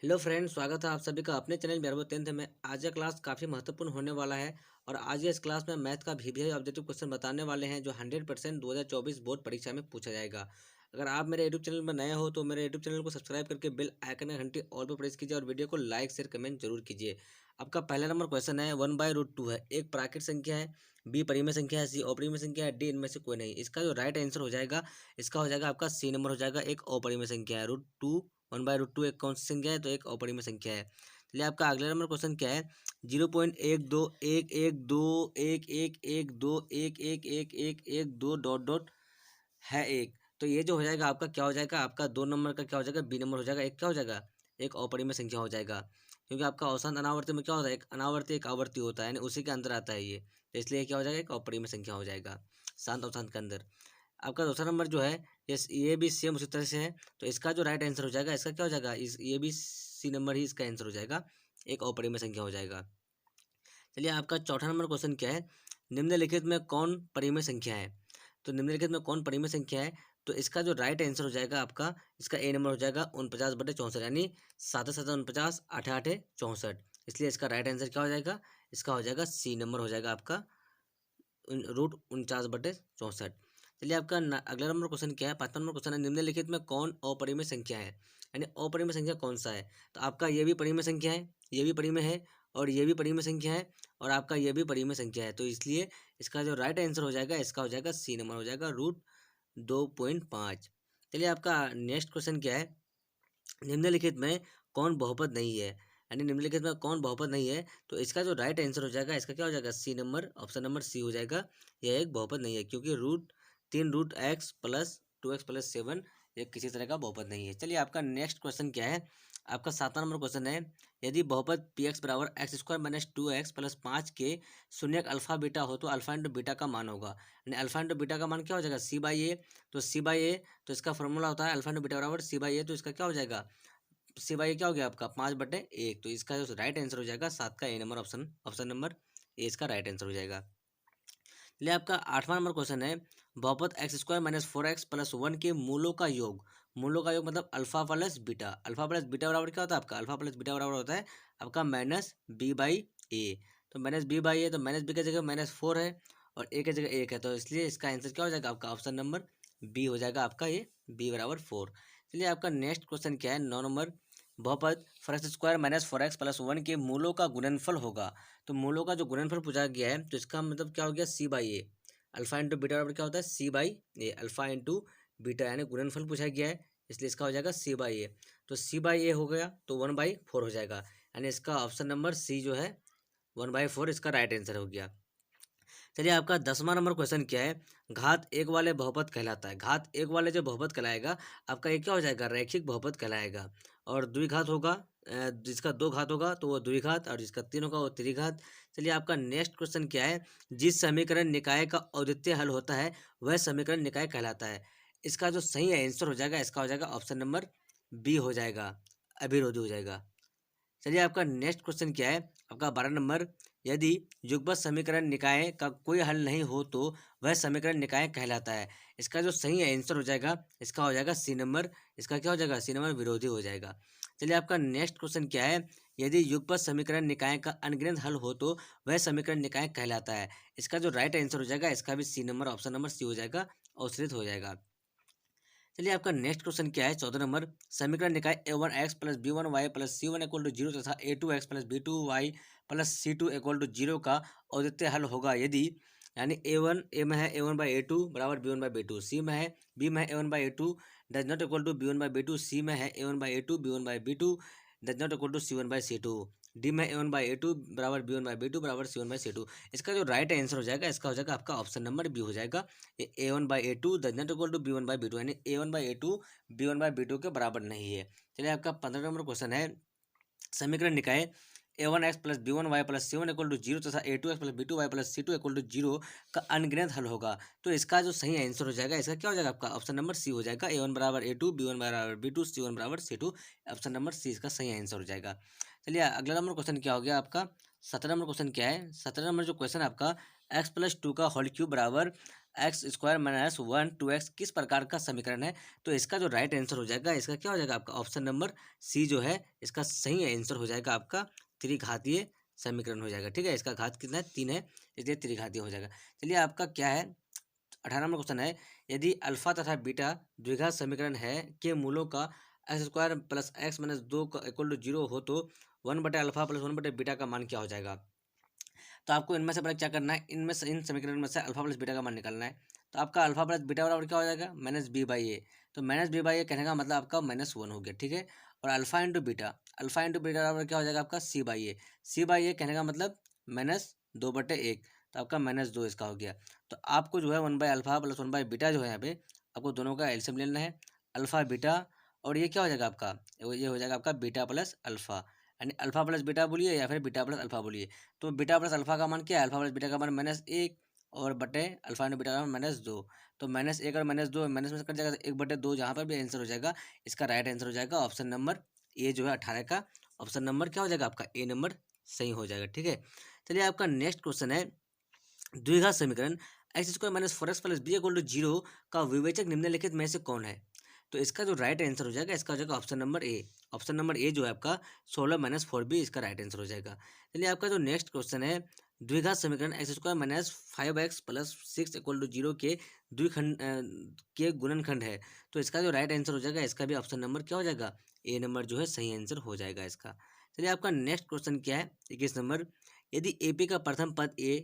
Hello friends, स्वागत है आप सभी का अपने चैनल मेरा 10th में। आज का क्लास काफ़ी महत्वपूर्ण होने वाला है और आज के इस क्लास में मैथ का वीवीआई ऑब्जेक्टिव क्वेश्चन बताने वाले हैं जो 100% 2024 बोर्ड परीक्षा में पूछा जाएगा। अगर आप मेरे यूट्यूब चैनल में नए हो तो मेरे यूट्यूब चैनल को सब्सक्राइब करके बेल आइकन का घंटी ऑल पर प्रेस कीजिए और वीडियो को लाइक शेयर कमेंट जरूर कीजिए। आपका पहला नंबर क्वेश्चन है 1/√2 है, एक प्राकृत संख्या है, बी परिमेय संख्या है, सी अपरिमेय संख्या है, डी इनमें से कोई नहीं। इसका जो राइट आंसर हो जाएगा इसका हो जाएगा आपका सी नंबर हो जाएगा, एक अपरिमेय संख्या है। √2 1/√2 एक कौन सी संख्या है? तो एक अपरिमेय संख्या है। चलिए आपका अगला नंबर क्वेश्चन क्या है? 0.12 1 1 2 1 1 1 1 1 1 1 2 डॉट है एक। तो ये जो हो जाएगा आपका क्या हो जाएगा? आपका 2 नंबर का क्या हो जाएगा? बी नंबर हो जाएगा। एक क्या हो जाएगा? एक अपरिमेय संख्या हो जाएगा, क्योंकि आपका औसत अनावर्ती में क्या होता है? एक अनावर्ती एक आवर्ती होता है, यानी उसी के अंदर आता है ये। तो इसलिए क्या हो जाएगा? एक अपरिमेय संख्या हो जाएगा शांत अवशांत के अंदर। आपका दूसरा नंबर जो है ये भी सेम उसी तरह से है। तो इसका जो राइट आंसर हो जाएगा इसका क्या हो जाएगा? ये भी सी नंबर ही इसका आंसर हो जाएगा, एक अपरिमेय संख्या हो जाएगा। चलिए आपका चौथा नंबर क्वेश्चन क्या है? निम्नलिखित में कौन परिमेय संख्या है? तो निम्नलिखित में कौन परिमेय संख्या है? तो इसका जो राइट आंसर हो जाएगा आपका, इसका ए नंबर हो जाएगा 49/64, यानी 7 7 49 8 8 64। इसलिए इसका राइट आंसर क्या हो जाएगा? इसका हो जाएगा सी नंबर हो जाएगा आपका √49/64। चलिए आपका अगला नंबर क्वेश्चन क्या है? 5वां नंबर क्वेश्चन है, निम्नलिखित में कौन अपरिमेय संख्या है? यानी अपरिमेय संख्या कौन सा है? तो आपका ये भी परिमेय संख्या है, ये भी परिमेय है, और ये भी परिमेय संख्या है, और आपका ये भी परिमेय संख्या है। तो इसलिए इसका जो राइट आंसर हो जाएगा इसका हो जाएगा सी नंबर हो जाएगा √2.5। चलिए आपका नेक्स्ट क्वेश्चन क्या है? निम्नलिखित में कौन बहुपद नहीं है? यानी निम्नलिखित में कौन बहुपद नहीं है? तो इसका जो राइट आंसर हो जाएगा इसका क्या हो जाएगा? C number, option number C हो जाएगा। यह एक बहुपद नहीं है, क्योंकि √3 √x+2x+7 ये किसी तरह का बहुपद नहीं है। चलिए आपका नेक्स्ट क्वेश्चन क्या है? आपका 7वां नंबर क्वेश्चन है, यदि बहुपद पी एक्स बराबर x² - 2x+5 के शून्यक अल्फा बीटा हो तो अल्फा इंटू बीटा का मान होगा। यानी अल्फा इंटू बीटा का मान क्या हो जाएगा? सी/ए। तो सी/ए, तो इसका फॉर्मूला होता है अल्फा इंटू बीटा बराबर सी/ए। तो इसका क्या हो जाएगा? सी/ए क्या हो गया आपका? 5/1। तो इसका जो राइट आंसर हो जाएगा 7 का A number, option option number A इसका राइट आंसर हो जाएगा। चलिए आपका 8वां नंबर क्वेश्चन है, बहुपद x² - 4x+1 के मूलों का योग। मूलों का योग मतलब alpha plus beta. Alpha plus beta बराबर क्या होता है आपका? अल्फा प्लस बीटा बराबर होता है आपका -b/a। तो -b/a, तो -b की जगह -4 है और a की जगह 1 है, तो इसलिए इसका आंसर क्या हो जाएगा आपका? ऑप्शन नंबर बी हो जाएगा आपका, ये b/4। चलिए आपका नेक्स्ट क्वेश्चन क्या है? 9 नंबर, बहुपद 4x² - 4x+1 के मूलों का गुणनफल होगा। तो मूलों का जो गुणनफल पूछा गया है तो इसका मतलब क्या हो गया? सी/ए। अल्फा इंटू बीटा बराबर क्या होता है? सी/ए। अल्फा इंटू बीटा यानी गुणनफल पूछा गया है, इसलिए इसका हो जाएगा सी/ए। तो सी/ए हो गया तो 1/4 हो जाएगा, यानी इसका ऑप्शन नंबर सी जो है 1/4 इसका राइट आंसर हो गया। चलिए आपका 10वां नंबर क्वेश्चन क्या है? घात एक वाले बहुपद कहलाता है। घात एक वाले जो बहुपद कहलाएगा आपका, ये क्या हो जाएगा? रैखिक बहुपद कहलाएगा। और द्विघात होगा, जिसका 2 घात होगा तो वो द्विघात, और जिसका 3 होगा वो त्रिघात। चलिए आपका नेक्स्ट क्वेश्चन क्या है? जिस समीकरण निकाय का अद्वितीय हल होता है वह समीकरण निकाय कहलाता है। इसका जो सही आंसर हो जाएगा इसका हो जाएगा ऑप्शन नंबर बी हो जाएगा, अभिरोधी हो जाएगा। चलिए आपका नेक्स्ट क्वेश्चन क्या है? आपका 12 नंबर, यदि युग्मक समीकरण निकाय का कोई हल नहीं हो तो वह समीकरण निकाय कहलाता है। इसका जो सही आंसर हो जाएगा इसका हो जाएगा सी नंबर। इसका क्या हो जाएगा? सी नंबर विरोधी हो जाएगा। चलिए आपका नेक्स्ट क्वेश्चन क्या है? यदि युगपत समीकरण निकाय का अनगिनत हल हो तो वह समीकरण निकाय कहलाता है। इसका जो राइट आंसर हो जाएगा इसका भी C number, option number C हो जाएगा, अवसरित हो जाएगा। चलिए आपका नेक्स्ट क्वेश्चन क्या है? 14 नंबर, समीकरण निकाय a1x+b1y+c1 = 0 तथा a2x+b2y+c2 = 0 का अद्वितीय हल होगा यदि, यानी ए में है a1/a2 बराबर b1/b2, सी में है बी में है a1/a2 does not equal to b1/b2, C में है a1/a2 b1/b2 does not equal to c1/c2, D में a1/a2 बराबर b1/b2 बराबर c1/c2। इसका जो राइट आंसर हो जाएगा इसका हो जाएगा आपका ऑप्शन नंबर बी हो जाएगा, a1/a2 does not equal to b1/b2, यानी a1/a2 b1/b2 के बराबर नहीं है। चलिए आपका 15 नंबर क्वेश्चन है, समीकरण निकाय a1x+b1y+c1 = 0 तथा a2x+b2y+c2 = 0 का अनगिनत हल होगा। तो इसका जो सही आंसर हो जाएगा इसका क्या हो जाएगा आपका? ऑप्शन नंबर सी हो जाएगा, a1 बराबर a2 b1 बराबर b2 c1 बराबर c2। ऑप्शन नंबर सी इसका सही आंसर हो जाएगा। चलिए अगला नंबर क्वेश्चन क्या हो गया आपका? 17 नंबर क्वेश्चन क्या है? 17 नंबर जो क्वेश्चन है आपका, x+2 का होल क्यूब बराबर एक्स स्क्वायर माइनस 1 2x किस प्रकार का समीकरण है? तो इसका जो राइट आंसर हो जाएगा, इसका क्या हो जाएगा आपका ऑप्शन नंबर सी जो है इसका सही आंसर हो जाएगा आपका त्रिघातीय समीकरण हो जाएगा। ठीक है, इसका घात कितना है? 3 है, इसलिए त्रिघातीय हो जाएगा। चलिए आपका क्या है 18 नंबर क्वेश्चन है, यदि अल्फा तथा बीटा द्विघात समीकरण है के मूलों का x square plus x minus 2 equal to 0 हो तो 1/अल्फा प्लस 1/बीटा का मान क्या हो जाएगा? तो आपको इनमें से पहले क्या करना है, इनमें से इन समीकरण में से अल्फा प्लस बीटा का मान निकालना है। तो आपका अल्फा प्लस बीटा बराबर क्या हो जाएगा? माइनस बी बाई ए। तो माइनस बी बाई ए कहने का मतलब आपका -1 हो गया। ठीक है, और alpha into beta, alpha into beta बराबर क्या हो जाएगा आपका? सी बाई ए। सी बाई ए कहने का मतलब -2/1, तो आपका -2 इसका हो गया। तो आपको जो है 1/अल्फा प्लस 1/बीटा जो है यहाँ पे आपको दोनों का एलसीएम लेना है, अल्फा बीटा, और ये क्या हो जाएगा आपका? ये हो जाएगा आपका बीटा प्लस अल्फा, यानी अल्फा प्लस बीटा बोलिए या फिर बीटा प्लस अल्फा बोलिए। तो बीटा प्लस अल्फा का मान क्या है? अल्फा प्लस बीटा का मान -1 और बटे अल्फा इंटू बीटा का मान -2। तो -1 और -2 माइनस में से कट जाएगा, तो 1/2 जहाँ पर भी आंसर हो जाएगा इसका राइट आंसर हो जाएगा ऑप्शन नंबर ए जो है 18 का ऑप्शन नंबर क्या हो जाएगा आपका? ए नंबर सही हो जाएगा। ठीक है, चलिए आपका नेक्स्ट क्वेश्चन है, द्विघात समीकरण x square minus 4x plus b equal to 0 का विवेचक निम्नलिखित में से कौन है? तो इसका जो राइट आंसर हो जाएगा इसका हो जाएगा ऑप्शन नंबर ए। ऑप्शन नंबर ए जो है आपका 16 - 4b इसका राइट आंसर हो जाएगा। चलिए आपका जो नेक्स्ट क्वेश्चन है, द्विघात समीकरण एक्स स्क्वायर माइनस 5x प्लस 6 इक्वल टू 0 के द्विखंड के गुणनखंड है। तो इसका जो राइट आंसर हो जाएगा इसका भी ऑप्शन नंबर क्या हो जाएगा? ए नंबर जो है सही आंसर हो जाएगा इसका। चलिए आपका नेक्स्ट क्वेश्चन क्या है, 21 नंबर, यदि एपी का प्रथम पद ए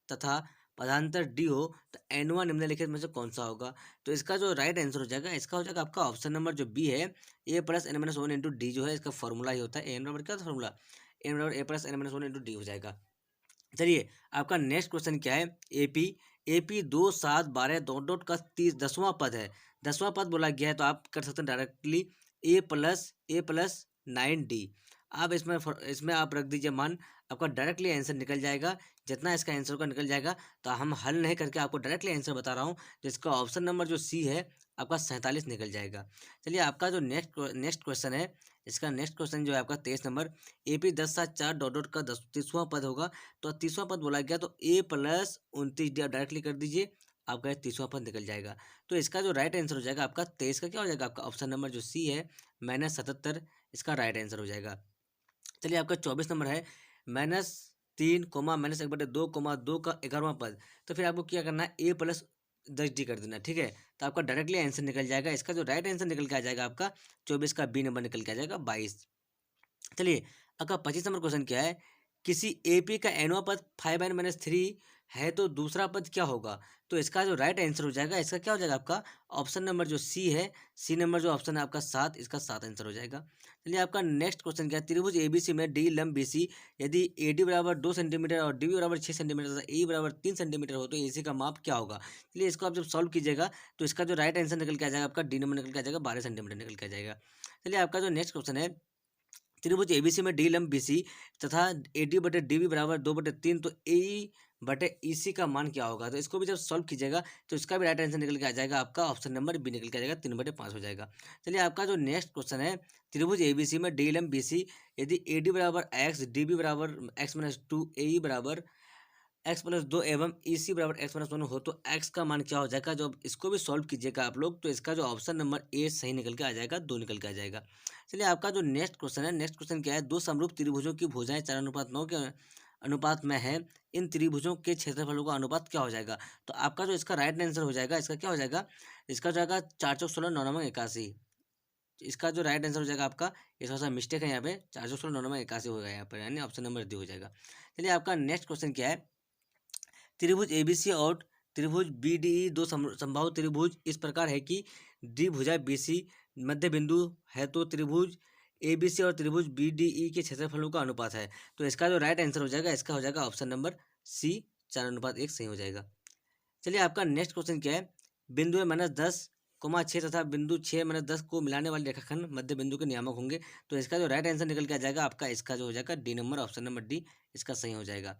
तथा पदांतर डी हो तो एनवा निम्नलिखित में से कौन सा होगा? तो इसका जो राइट आंसर हो जाएगा इसका हो जाएगा आपका ऑप्शन नंबर जो बी है, A plus n minus 1 into d जो है इसका फॉर्मूला ही होता है। एन बराबर क्या होता है फॉर्मूला? एन बराबर a plus n minus 1 into d हो जाएगा। चलिए आपका नेक्स्ट क्वेश्चन क्या है, एपी एपी 2 7 12 डॉट डॉट का 10वां पद है। 10वां पद बोला गया है तो आप कर सकते हैं डायरेक्टली ए प्लस 9d। आप इसमें आप रख दीजिए मान, आपका डायरेक्टली आंसर निकल जाएगा। जितना इसका आंसर का निकल जाएगा, तो हम हल नहीं करके आपको डायरेक्टली आंसर बता रहा हूँ, जिसका ऑप्शन नंबर जो सी है आपका 47 निकल जाएगा। चलिए आपका जो नेक्स्ट क्वेश्चन है, इसका नेक्स्ट क्वेश्चन जो है आपका 23 नंबर, एपी 10 7 4 डॉट डॉट का 30वां पद होगा। तो 30वां पद बोला गया तो ए प्लस 29d आप डायरेक्टली कर दीजिए, आपका 30वां पद निकल जाएगा। तो इसका जो राइट आंसर हो जाएगा आपका 23 का क्या हो जाएगा? आपका ऑप्शन नंबर जो सी है -77 इसका राइट आंसर हो जाएगा। चलिए आपका 24 नंबर है, -3 -1/2 2 का 11वां पद। तो फिर आपको क्या करना है? ए प्लस 10d कर देना। ठीक है, तो आपका डायरेक्टली आंसर निकल जाएगा। इसका जो राइट आंसर निकल के आ जाएगा आपका 24 का बी नंबर निकल के आ जाएगा 22। चलिए आपका 25 नंबर क्वेश्चन क्या है, किसी एपी का एनवा पद 5n-3 है तो दूसरा पद क्या होगा? तो इसका जो राइट आंसर हो जाएगा इसका क्या हो जाएगा? आपका ऑप्शन नंबर जो सी है, सी नंबर जो ऑप्शन है आपका 7, इसका 7 आंसर हो जाएगा। चलिए आपका नेक्स्ट क्वेश्चन क्या है, त्रिभुज एबीसी में डी लंब बीसी यदि एडी बराबर 2 सेंटीमीटर और डीबी बराबर 6 सेंटीमीटर तथा ए बराबर 3 सेंटीमीटर हो तो एसी का माप क्या होगा? चलिए इसको आप जब सॉल्व कीजिएगा तो इसका जो राइट आंसर निकल के आ जाएगा आपका डी नंबर निकल के आ जाएगा 12 सेंटीमीटर निकल के आ जाएगा। चलिए आपका जो नेक्स्ट क्वेश्चन है, त्रिभुज एबीसी में डी लंब बीसी तथा एडी बटे डीबी बराबर 2/3 तो ए बटे ईसी का मान क्या होगा? तो इसको भी जब सॉल्व कीजिएगा तो इसका भी राइट आंसर निकल के आ जाएगा आपका ऑप्शन नंबर बी निकल के आ जाएगा 3/5 हो जाएगा। चलिए आपका जो नेक्स्ट क्वेश्चन है, त्रिभुज एबीसी में डी लंब बीसी यदि एडी बराबर एक्स डीबी बराबर x-2 ए बराबर x+2 एवं EC बराबर x-1 हो तो x का मान क्या हो जाएगा? जब इसको भी सॉल्व कीजिएगा आप लोग तो इसका जो ऑप्शन नंबर ए सही निकल के आ जाएगा, 2 निकल के आ जाएगा। चलिए आपका जो नेक्स्ट क्वेश्चन है, नेक्स्ट क्वेश्चन क्या है, दो समरूप त्रिभुजों की भुजाएं 4:9 के अनुपात में है, इन त्रिभुजों के क्षेत्रफलों का अनुपात क्या हो जाएगा? तो आपका जो इसका राइट आंसर हो जाएगा इसका क्या हो जाएगा? इसका हो जाएगा 4 चौक 16 9 9 81। इसका जो राइट आंसर हो जाएगा आपका, ये थोड़ा सा मिस्टेक है यहाँ पे, 4 चौक 16 9 9 81 होगा यहाँ पर, यानी ऑप्शन नंबर डी हो जाएगा। चलिए आपका नेक्स्ट क्वेश्चन क्या है, त्रिभुज एबीसी और त्रिभुज बीडीई दो समबाहु त्रिभुज इस प्रकार है कि डी भुजा बीसी मध्य बिंदु है तो त्रिभुज एबीसी और त्रिभुज बीडीई के क्षेत्रफलों का अनुपात है। तो इसका जो राइट आंसर हो जाएगा इसका हो जाएगा ऑप्शन नंबर सी 4:1 सही हो जाएगा। चलिए आपका नेक्स्ट क्वेश्चन क्या है, बिंदु -10, 6 तथा बिंदु 6-10 को मिलाने वाले रेखाखंड मध्य बिंदु के नियामक होंगे। तो इसका जो राइट आंसर निकल के आ जाएगा आपका, इसका जो हो जाएगा D number option number D इसका सही हो जाएगा।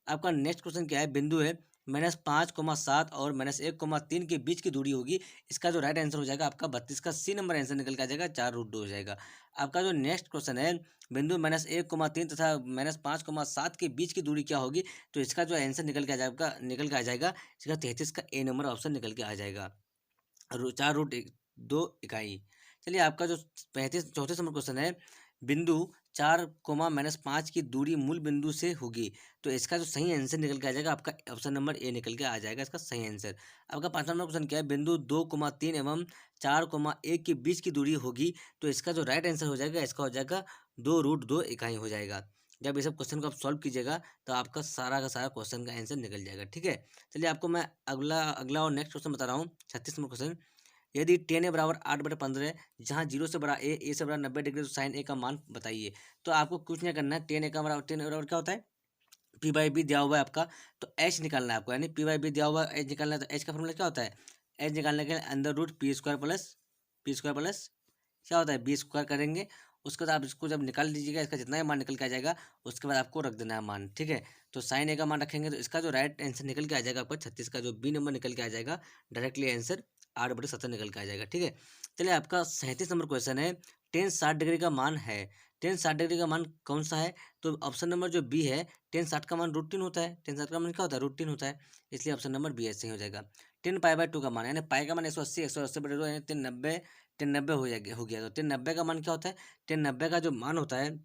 आपका नेक्स्ट क्वेश्चन क्या है, बिंदु है -5,7 और -1,3 के बीच की दूरी होगी। इसका जो राइट आंसर हो जाएगा आपका 32 का सी नंबर आंसर निकल के आ जाएगा, 4√2 हो जाएगा। आपका जो नेक्स्ट क्वेश्चन है, बिंदु -1,3 तथा -5,7 के बीच की दूरी क्या होगी, तो इसका जो आंसर निकल के आ जाएगा इसका 33 का ए नंबर ऑप्शन निकल के आ जाएगा, 4√2 इकाई। चलिए आपका जो 34 नंबर क्वेश्चन है, बिंदु 4, -5 की दूरी मूल बिंदु से होगी, तो इसका जो सही आंसर निकल के आ जाएगा आपका ऑप्शन नंबर ए निकल के आ जाएगा, इसका सही आंसर। आपका 5वां नंबर क्वेश्चन क्या है, बिंदु 2,3 एवं 4,1 के बीच की दूरी होगी, तो इसका जो राइट आंसर हो जाएगा इसका हो जाएगा 2√2 इकाई हो जाएगा। जब ये सब क्वेश्चन को आप सॉल्व कीजिएगा तो आपका सारा का सारा क्वेश्चन का आंसर निकल जाएगा, ठीक है। चलिए आपको मैं अगला अगला और नेक्स्ट क्वेश्चन बता रहा हूँ, 36 नंबर क्वेश्चन। यदि tan a बराबर 8/15 जहाँ 0 से बड़ा a से बड़ा 90 डिग्री, तो साइन a का मान बताइए। तो आपको कुछ नहीं करना है, tan a बराबर क्या होता है, p/b दिया हुआ है आपका, तो h निकालना है आपको, यानी p/b दिया हुआ है, h निकालना है, तो h का फॉर्मूला क्या होता है, h निकालने के लिए √p² प्लस क्या होता है b² करेंगे। उसके बाद आप इसको जब निकाल लीजिएगा, इसका जितना भी मान निकल के आ जाएगा उसके बाद आपको रख देना है मान, ठीक है। तो साइन ए का मान रखेंगे तो इसका जो राइट आंसर निकल के आ जाएगा आपका 36 का जो बी नंबर निकल के आ जाएगा, डायरेक्टली आंसर 8/70 निकल के आ जाएगा, ठीक है। चलिए आपका 37 नंबर क्वेश्चन है, tan 60 डिग्री का मान है, tan 60 डिग्री का मान कौन सा है, तो ऑप्शन नंबर जो बी है, tan 60 का मान √3 होता है, tan 60 का मान क्या होता है, √3 होता है, इसलिए ऑप्शन नंबर बी ऐसे ही हो जाएगा। tan π/2 का मान, यानी पाई का मान 180 यानी 390 हो गया, तो 390 का मान क्या होता है, 390 का जो मान होता है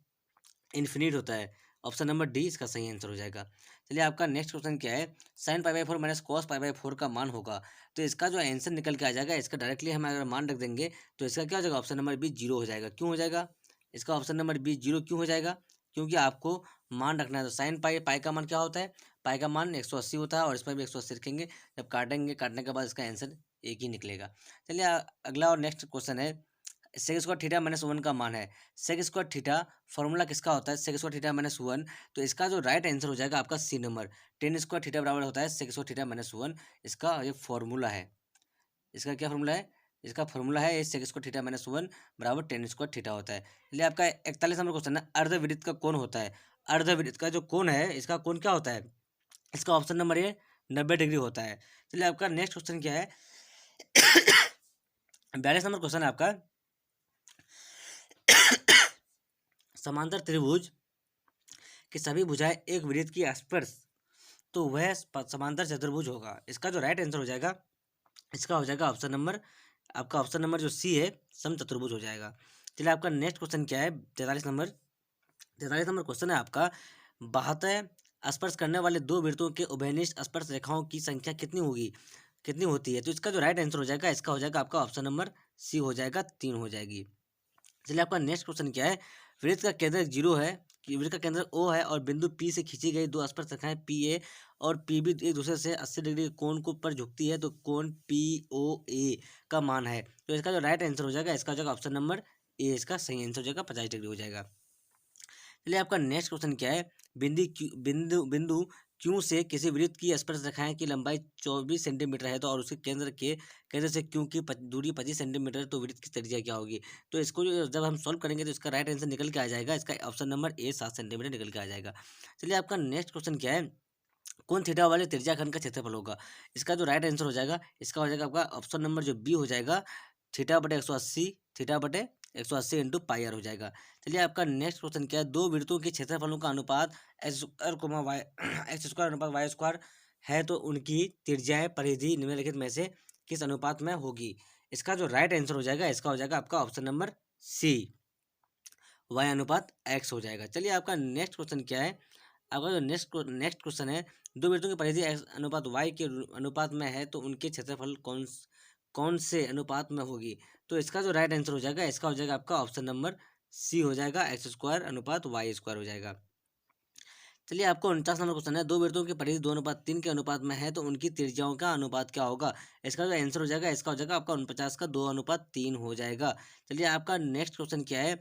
इन्फिनिट होता है, ऑप्शन नंबर डी इसका सही आंसर हो जाएगा। चलिए आपका नेक्स्ट क्वेश्चन क्या है, sin π/4 माइनस cos π/4 का मान होगा, तो इसका जो आंसर निकल के आ जाएगा, इसका डायरेक्टली हम अगर मान रख देंगे तो इसका क्या हो जाएगा, ऑप्शन नंबर बी 0 हो जाएगा। क्यों हो जाएगा, इसका ऑप्शन नंबर बी 0 क्यों हो जाएगा, क्योंकि आपको मान रखना है। तो साइन पाई का मान क्या होता है, पाई का मान 180 होता है, और इसमें भी 180 रखेंगे, जब काटने के बाद इसका आंसर एक ही निकलेगा। चलिए अगला और नेक्स्ट क्वेश्चन है, सेक स्क्वायर थीटा -1 का मान है, सेक स्क्वायर थीटा फॉर्मूला किसका होता है, सेक स्क्वायर थीटा -1, तो इसका जो राइट आंसर हो जाएगा आपका C number, tan square theta बराबर होता है सेक स्क्वायर थीटा -1, इसका ये फॉर्मूला है। इसका क्या फॉर्मूला है, इसका फॉर्मूला है ये सेक स्क्वायर थीटा -1 बराबर टेन स्क्वायर थीटा होता है। चलिए आपका 41 नंबर क्वेश्चन है, अर्धवृत्त का कोण होता है, अर्धवृत्त का जो कोण है इसका कोण क्या होता है, इसका ऑप्शन नंबर ये 90 डिग्री होता है। चलिए आपका नेक्स्ट क्वेश्चन क्या है 42 नंबर क्वेश्चन है आपका, समांतर त्रिभुज की सभी भुजाएं एक वृत्त की स्पर्श, तो वह समांतर चतुर्भुज होगा। इसका जो राइट आंसर हो जाएगा, इसका हो जाएगा ऑप्शन नंबर, आपका ऑप्शन नंबर जो सी है, समचतुर्भुज हो जाएगा। चलिए आपका नेक्स्ट क्वेश्चन क्या है 43 नंबर, 43 नंबर क्वेश्चन है आपका, बाह्य स्पर्श करने वाले दो वृत्तों के उभयनिष्ठ स्पर्श रेखाओं की संख्या कितनी होती है, तो इसका जो राइट आंसर हो जाएगा, इसका हो जाएगा आपका ऑप्शन नंबर सी हो जाएगा, 3 हो जाएगी। चलिए आपका नेक्स्ट क्वेश्चन क्या है, वृत्त का केंद्र 0 है, वृत्त का केंद्र O है, और बिंदु P से खींची गई दो स्पर्श रेखाएं PA और PB एक दूसरे से 80 डिग्री के कोण को पर झुकती है, तो कोण POA का मान है, तो इसका जो राइट आंसर हो जाएगा, इसका हो जाएगा ऑप्शन नंबर ए, इसका सही आंसर हो जाएगा, 50 डिग्री हो जाएगा। चलिए आपका नेक्स्ट क्वेश्चन क्या है, बिंदु क्यू से किसी वृत्त की स्पर्श रेखाएं की लंबाई 24 सेंटीमीटर है, तो और उसके केंद्र से क्यू की दूरी 25 सेंटीमीटर है, तो वृत्त की त्रिज्या क्या होगी, तो इसको जब हम सॉल्व करेंगे तो इसका राइट आंसर निकल के आ जाएगा, इसका ऑप्शन नंबर ए 7 सेंटीमीटर निकल के आ जाएगा। चलिए आपका नेक्स्ट क्वेश्चन क्या है, कौन थीटा वाले त्रिज्याखंड का क्षेत्रफल होगा, इसका जो राइट आंसर हो जाएगा, इसका हो जाएगा आपका ऑप्शन नंबर जो बी हो जाएगा, थीटा/180 इंटू पाई आर हो जाएगा। चलिए आपका नेक्स्ट क्वेश्चन क्या है, दो वृत्तों के क्षेत्रफलों का अनुपात x² है, तो उनकी त्रिज्याएं परिधि निम्नलिखित में से किस अनुपात में होगी, इसका जो राइट आंसर हो जाएगा, इसका हो जाएगा आपका ऑप्शन नंबर सी, y/x हो जाएगा। चलिए आपका नेक्स्ट क्वेश्चन क्या है, आपका जो नेक्स्ट क्वेश्चन है, दो वृत्तों की परिधि x/y के अनुपात में है, तो उनके क्षेत्रफल कौन से अनुपात में होगी, तो इसका जो राइट आंसर हो जाएगा, इसका हो जाएगा आपका ऑप्शन नंबर सी हो जाएगा, x² अनुपात y² हो जाएगा। चलिए आपको 49 नंबर क्वेश्चन है, दो वृत्तों की परिधि 2:3 के अनुपात में है, तो उनकी त्रिज्याओं का अनुपात क्या होगा, इसका जो आंसर हो जाएगा, इसका हो जाएगा आपका 49 का 2:3 हो जाएगा। चलिए आपका नेक्स्ट क्वेश्चन क्या है,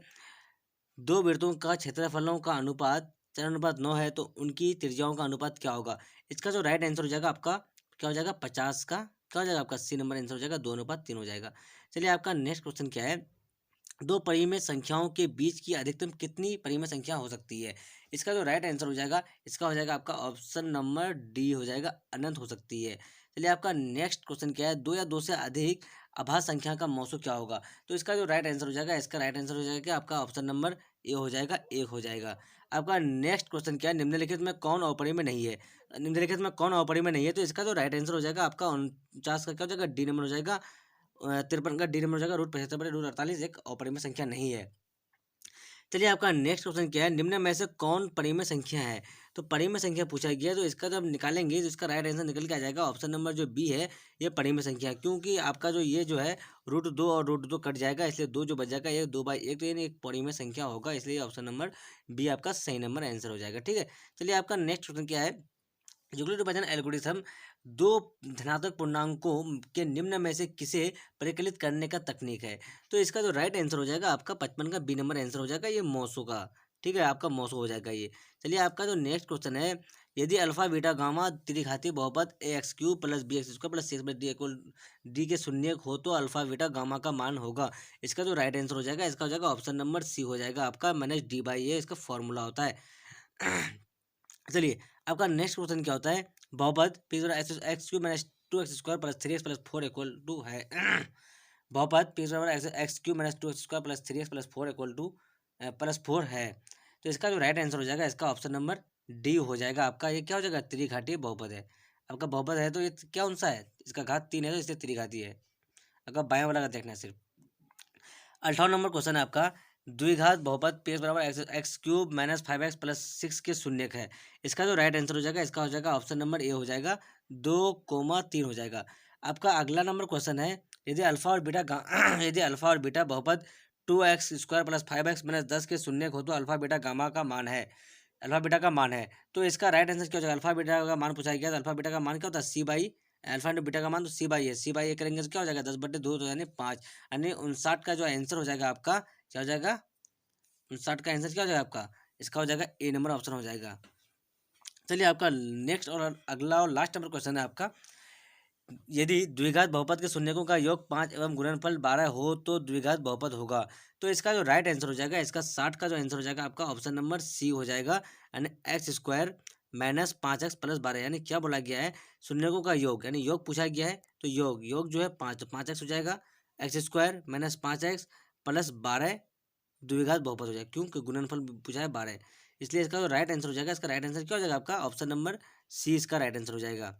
दो वृत्तों का क्षेत्रफलों का अनुपात 4:9 है, तो उनकी त्रिज्याओं का अनुपात क्या होगा, इसका जो राइट आंसर हो जाएगा आपका क्या हो जाएगा, 50 का क्या हो जाएगा आपका सी नंबर आंसर हो जाएगा, 2:3 हो जाएगा। चलिए आपका नेक्स्ट क्वेश्चन क्या है, दो परिमेय संख्याओं के बीच की अधिकतम कितनी परिमेय संख्या हो सकती है? इसका जो राइट आंसर हो जाएगा, इसका हो जाएगा आपका ऑप्शन नंबर डी हो जाएगा, अनंत हो सकती है। चलिए आपका नेक्स्ट क्वेश्चन क्या है, दो या दो से अधिक अभाज्य संख्या का मौसू क्या होगा? तो इसका जो राइट आंसर हो जाएगा, इसका राइट आंसर हो जाएगा आपका ऑप्शन नंबर ए हो जाएगा, एक हो जाएगा। आपका नेक्स्ट क्वेश्चन क्या है, निम्नलिखित में कौन अपरिमेय नहीं है? निम्नलिखित में कौन अपरिमेय नहीं है? तो इसका जो राइट आंसर हो जाएगा आपका 49 का क्या हो जाएगा, डी नंबर हो जाएगा। 53 का डी नंबर हो जाएगा, रूट 75/√48 एक अपरिमेय संख्या नहीं है। चलिए आपका नेक्स्ट क्वेश्चन क्या है, निम्न में से कौन परिमेय संख्या है? तो परिमेय संख्या पूछा गया है, तो इसका जब निकालेंगे तो इसका राइट आंसर निकल के आ जाएगा, ऑप्शन नंबर जो बी है, ये परिमेय संख्या है। क्योंकि आपका जो ये जो है √2 और √2 कट जाएगा, इसलिए 2 जो बच जाएगा ये 2/1, तो ये एक परिमेय संख्या होगा, इसलिए ऑप्शन नंबर बी आपका सही नंबर आंसर हो जाएगा। ठीक है, चलिए आपका नेक्स्ट क्वेश्चन क्या है, यूक्लिड विभाजन एल्गोरिथम दो धनात्मक पूर्णांकों के निम्न में से किसे परिकलित करने का तकनीक है? तो इसका जो राइट आंसर हो जाएगा आपका 55 का बी नंबर आंसर हो जाएगा, ये मौसू का। ठीक है, आपका मौसू हो जाएगा ये। चलिए आपका जो नेक्स्ट क्वेश्चन है, यदि अल्फा बीटा गामा त्रिघाती बहुपद a x cube plus b x square plus c x d equal d के शून्य हो तो अल्फा बीटा गामा का मान होगा। इसका जो राइट आंसर हो जाएगा, इसका हो जाएगा ऑप्शन नंबर सी हो जाएगा आपका, माइनस डी बाई ए इसका फॉर्मूला होता है। चलिए आपका नेक्स्ट क्वेश्चन क्या होता है, बहुपद p x q minus 2x² plus 3x plus 4 equal to है। बहुपद p x q minus 2x² plus 3x plus 4 equal to plus 4 है। तो इसका जो राइट आंसर हो जाएगा, इसका ऑप्शन नंबर डी हो जाएगा आपका। ये क्या हो जाएगा, त्रिघातीय बहुपद है। आपका बहुपद है तो ये क्या कौन सा है, इसका घात 3 है तो इससे त्रिघाती है। आपका बाएं वाला का देखना है सिर्फ। 58 नंबर क्वेश्चन है आपका, द्विघात बहुपद पी एक्स बराबर एक्स क्यूब माइनस 5x प्लस 6 के शून्यक है। इसका जो राइट आंसर हो जाएगा, इसका हो जाएगा ऑप्शन नंबर ए हो जाएगा, 2,3 हो जाएगा। आपका अगला नंबर क्वेश्चन है, यदि अल्फा और बीटा यदि अल्फा और बीटा बहुपद 2x² प्लस 5x माइनस 10 के शून्यक हो तो अल्फा बीटा गामा का मान है। अल्फा बीटा का मान है, तो इसका राइट आंसर क्या हो जाएगा, अल्फा बीटा का मान पूछा गया तो अल्फा बीटा का मान क्या होता है, सी बाई अल्फा इंटू बीटा का मान तो सी बाई ए करेंगे तो क्या हो जाएगा, 10/2 तो यानी 5, यानी 59 का जो आंसर हो जाएगा आपका क्या हो जाएगा, 59 का आंसर क्या हो जाएगा आपका, इसका हो जाएगा ए नंबर ऑप्शन हो जाएगा। चलिए आपका नेक्स्ट और अगला और लास्ट नंबर क्वेश्चन है आपका, यदि द्विघात बहुपद के शून्यकों का योग 5 एवं गुणनफल 12 हो तो द्विघात बहुपद होगा। तो इसका जो राइट आंसर हो जाएगा, इसका 60 का जो आंसर हो जाएगा आपका ऑप्शन नंबर सी हो जाएगा, यानी x² माइनस 5x प्लस 12, यानी क्या बोला गया है, शून्यकों का योग, यानी योग पूछा गया है तो योग जो है 5, तो 5x हो जाएगा, x² माइनस 5x प्लस 12 द्विघात बहुपद हो जाएगा, क्योंकि गुणनफल पूछा है 12, इसलिए इसका जो राइट आंसर हो जाएगा, इसका राइट आंसर क्या हो जाएगा आपका, ऑप्शन नंबर सी इसका राइट आंसर हो जाएगा।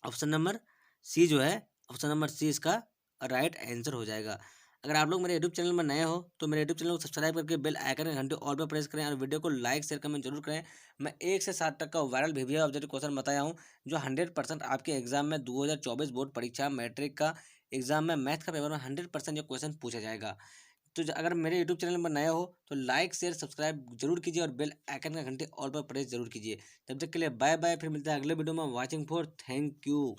ऑप्शन नंबर सी जो है, ऑप्शन नंबर सी इसका राइट आंसर हो जाएगा। अगर आप लोग मेरे यूट्यूब चैनल में नए हो तो मेरे यूट्यूब चैनल को सब्सक्राइब करके बेल आइकन के घंटे ऑल पर प्रेस करें और वीडियो को लाइक शेयर कमेंट जरूर करें। मैं 1 से 7 तक का वायरल वीडियो ऑब्जेक्टिव क्वेश्चन बताया हूँ, जो 100% आपके एग्जाम में 2024 बोर्ड परीक्षा मैट्रिक का एग्जाम में मैथ का पेपर में 100% ये क्वेश्चन पूछा जाएगा। तो अगर मेरे यूट्यूब चैनल में नए हो तो लाइक शेयर सब्सक्राइब जरूर कीजिए और बेल आइकन का घंटे ऑल पर प्रेस जरूर कीजिए। तब तक के लिए बाय बाय, फिर मिलते हैं अगले वीडियो में। Watching for thank you.